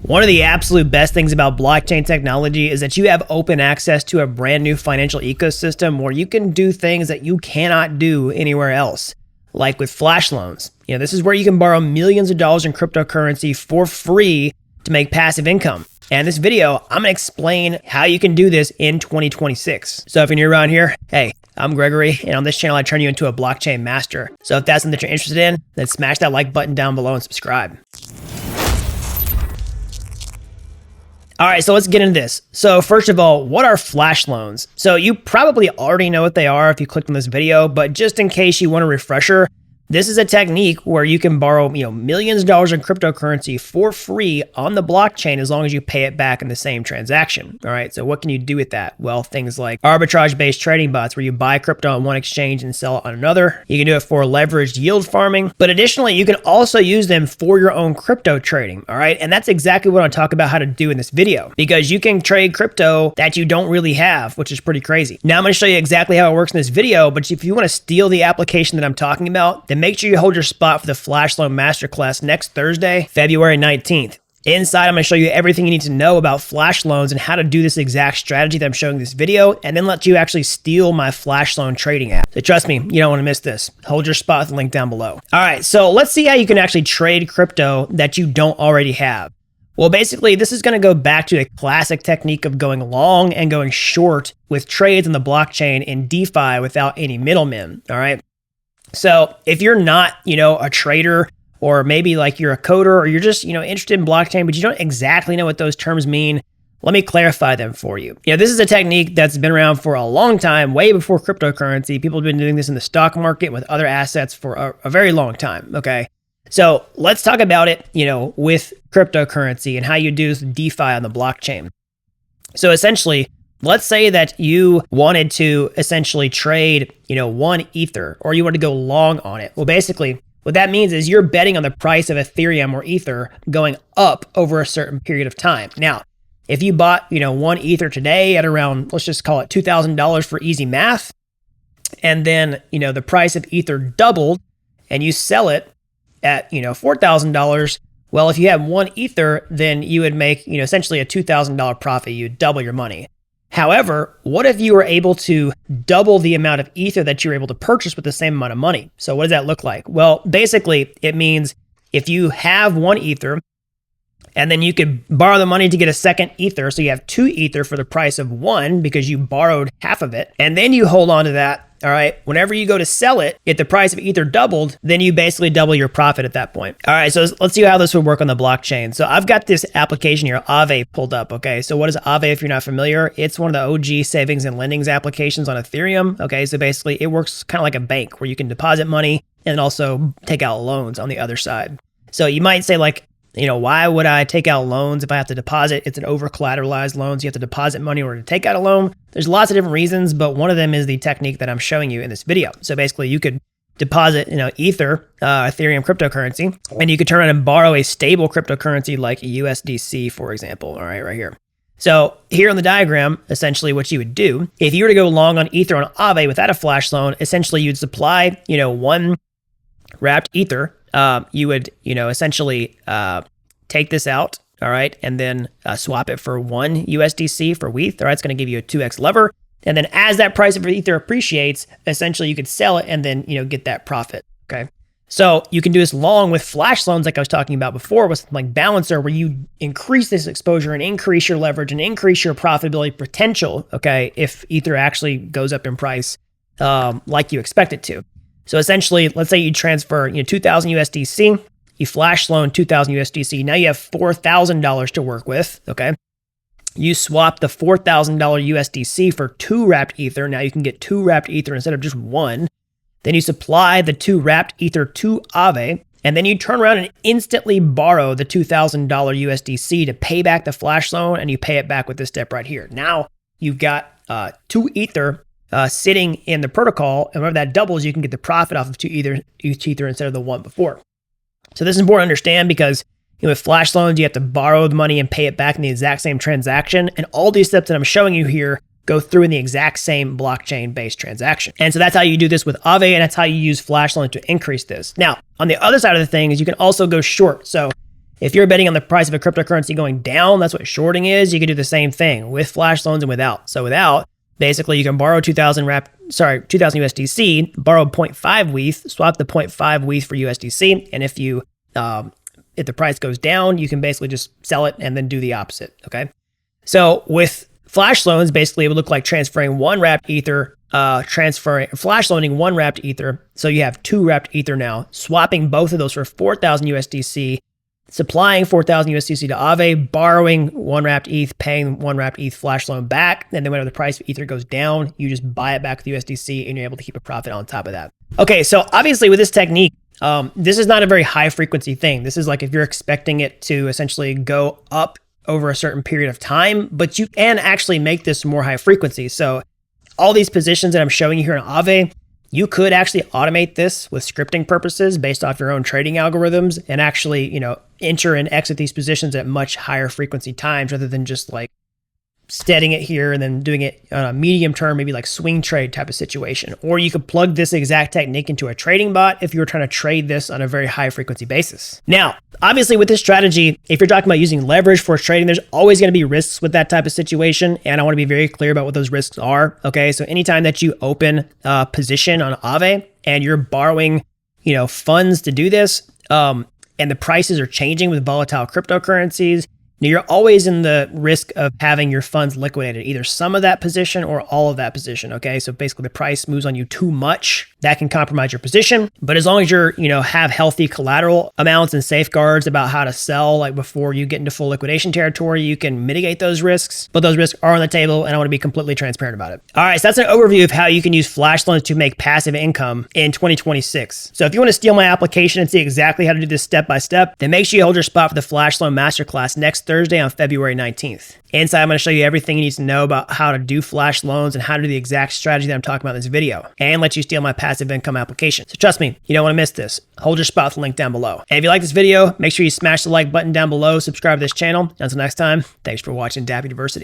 One of the absolute best things about blockchain technology is that you have open access to a brand new financial ecosystem where you can do things that you cannot do anywhere else, like with flash loans. This is where you can borrow millions of dollars in cryptocurrency for free to make passive income. And in this video, I'm going to explain how you can do this in 2026. So if you're new around here, hey, I'm Gregory, and on this channel, I turn you into a blockchain master. So if that's something that you're interested in, then smash that like button down below and subscribe. All right, so let's get into this. So first of all, what are flash loans? So you probably already know what they are if you clicked on this video, but just in case you want a refresher, this is a technique where you can borrow, millions of dollars in cryptocurrency for free on the blockchain as long as you pay it back in the same transaction. All right, so what can you do with that? Well, things like arbitrage-based trading bots where you buy crypto on one exchange and sell it on another. You can do it for leveraged yield farming, but additionally, you can also use them for your own crypto trading. All right, and that's exactly what I'll talk about how to do in this video, because you can trade crypto that you don't really have, which is pretty crazy. Now I'm going to show you exactly how it works in this video, but if you want to steal the application that I'm talking about, then make sure you hold your spot for the Flash Loan Masterclass next Thursday, February 19th. Inside, I'm going to show you everything you need to know about flash loans and how to do this exact strategy that I'm showing in this video, and then let you actually steal my flash loan trading app. So trust me, you don't want to miss this. Hold your spot with the link down below. All right, so let's see how you can actually trade crypto that you don't already have. Well, basically, this is going to go back to the classic technique of going long and going short with trades on the blockchain in DeFi without any middlemen. All right. So if you're not, a trader, or maybe like you're a coder, or you're just, interested in blockchain, but you don't exactly know what those terms mean, let me clarify them for you. This is a technique that's been around for a long time, way before cryptocurrency. People have been doing this in the stock market with other assets for a very long time, okay? So let's talk about it, with cryptocurrency and how you do DeFi on the blockchain. So essentially, let's say that you wanted to essentially trade, 1 Ether, or you want to go long on it. Well, basically, what that means is you're betting on the price of Ethereum or Ether going up over a certain period of time. Now, if you bought, 1 Ether today at around, let's just call it $2,000 for easy math, and then, the price of Ether doubled and you sell it at, $4,000, well, if you had 1 Ether, then you would make, essentially a $2,000 profit. You'd double your money. However, what if you were able to double the amount of Ether that you were able to purchase with the same amount of money? So what does that look like? Well, basically, it means if you have 1 Ether, and then you could borrow the money to get a second Ether, so you have 2 Ether for the price of 1 because you borrowed half of it, and then you hold on to that. All right, whenever you go to sell it, if the price of Ether doubled, then you basically double your profit at that point. All right, so let's see how this would work on the blockchain. So I've got this application here, Aave, pulled up, okay? So what is Aave if you're not familiar? It's one of the OG savings and lendings applications on Ethereum, okay? So basically it works kind of like a bank where you can deposit money and also take out loans on the other side. So you might say like, why would I take out loans if I have to deposit? It's an over-collateralized loan, so you have to deposit money in order to take out a loan. There's lots of different reasons, but one of them is the technique that I'm showing you in this video. So basically, you could deposit, Ether, Ethereum cryptocurrency, and you could turn around and borrow a stable cryptocurrency like USDC, for example. All right, right here. So here on the diagram, essentially what you would do, if you were to go long on Ether on Aave without a flash loan, essentially you'd supply, 1 wrapped Ether. You would, essentially take this out, all right, and then swap it for 1 USDC for ETH, all right? It's going to give you a 2x lever. And then as that price of Ether appreciates, essentially you could sell it and then, get that profit, okay? So you can do this long with flash loans like I was talking about before with something like Balancer, where you increase this exposure and increase your leverage and increase your profitability potential, okay, if Ether actually goes up in price like you expect it to. So essentially, let's say you transfer 2,000 USDC, you flash loan 2,000 USDC. Now you have $4,000 to work with, okay? You swap the $4,000 USDC for 2 wrapped Ether. Now you can get 2 wrapped Ether instead of just 1. Then you supply the 2 wrapped Ether to Aave, and then you turn around and instantly borrow the $2,000 USDC to pay back the flash loan, and you pay it back with this step right here. Now you've got 2 Ether sitting in the protocol, and whenever that doubles, you can get the profit off of each Ether instead of the 1 before. So this is important to understand because with flash loans, you have to borrow the money and pay it back in the exact same transaction, and all these steps that I'm showing you here go through in the exact same blockchain-based transaction. And so that's how you do this with Aave, and that's how you use flash loan to increase this. Now, on the other side of the thing is you can also go short. So If you're betting on the price of a cryptocurrency going down, that's what shorting is. You can do the same thing with flash loans and without. So without, basically you can borrow 2000 USDC, borrow 0.5 WETH, swap the 0.5 WETH for USDC. And if the price goes down, you can basically just sell it and then do the opposite. Okay. So with flash loans, basically it would look like transferring one wrapped Ether, flash loaning one wrapped Ether. So you have two wrapped Ether now, swapping both of those for 4,000 USDC, supplying 4,000 USDC to Aave, borrowing one wrapped ETH, paying one wrapped ETH flash loan back. And then whenever the price of Ether goes down, you just buy it back with USDC and you're able to keep a profit on top of that. Okay, so obviously with this technique, this is not a very high frequency thing. This is like if you're expecting it to essentially go up over a certain period of time, but you can actually make this more high frequency. So all these positions that I'm showing you here in Aave, you could actually automate this with scripting purposes based off your own trading algorithms and actually, enter and exit these positions at much higher frequency times rather than just like steadying it here and then doing it on a medium term, maybe like swing trade type of situation. Or you could plug this exact technique into a trading bot if you were trying to trade this on a very high frequency basis. Now, obviously with this strategy, if you're talking about using leverage for trading, there's always going to be risks with that type of situation. And I want to be very clear about what those risks are. Okay. So anytime that you open a position on Aave and you're borrowing, funds to do this, and the prices are changing with volatile cryptocurrencies, you're always in the risk of having your funds liquidated, either some of that position or all of that position. Okay. So basically the price moves on you too much, that can compromise your position. But as long as you're, have healthy collateral amounts and safeguards about how to sell, like before you get into full liquidation territory, you can mitigate those risks, but those risks are on the table and I want to be completely transparent about it. All right. So that's an overview of how you can use flash loans to make passive income in 2026. So if you want to steal my application and see exactly how to do this step by step, then make sure you hold your spot for the Flash Loan Masterclass next Thursday on February 19th. Inside, I'm going to show you everything you need to know about how to do flash loans and how to do the exact strategy that I'm talking about in this video, and let you steal my passive income application. So trust me, you don't want to miss this. Hold your spot with the link down below. And if you like this video, make sure you smash the like button down below, subscribe to this channel. Until next time, thanks for watching Dapp University.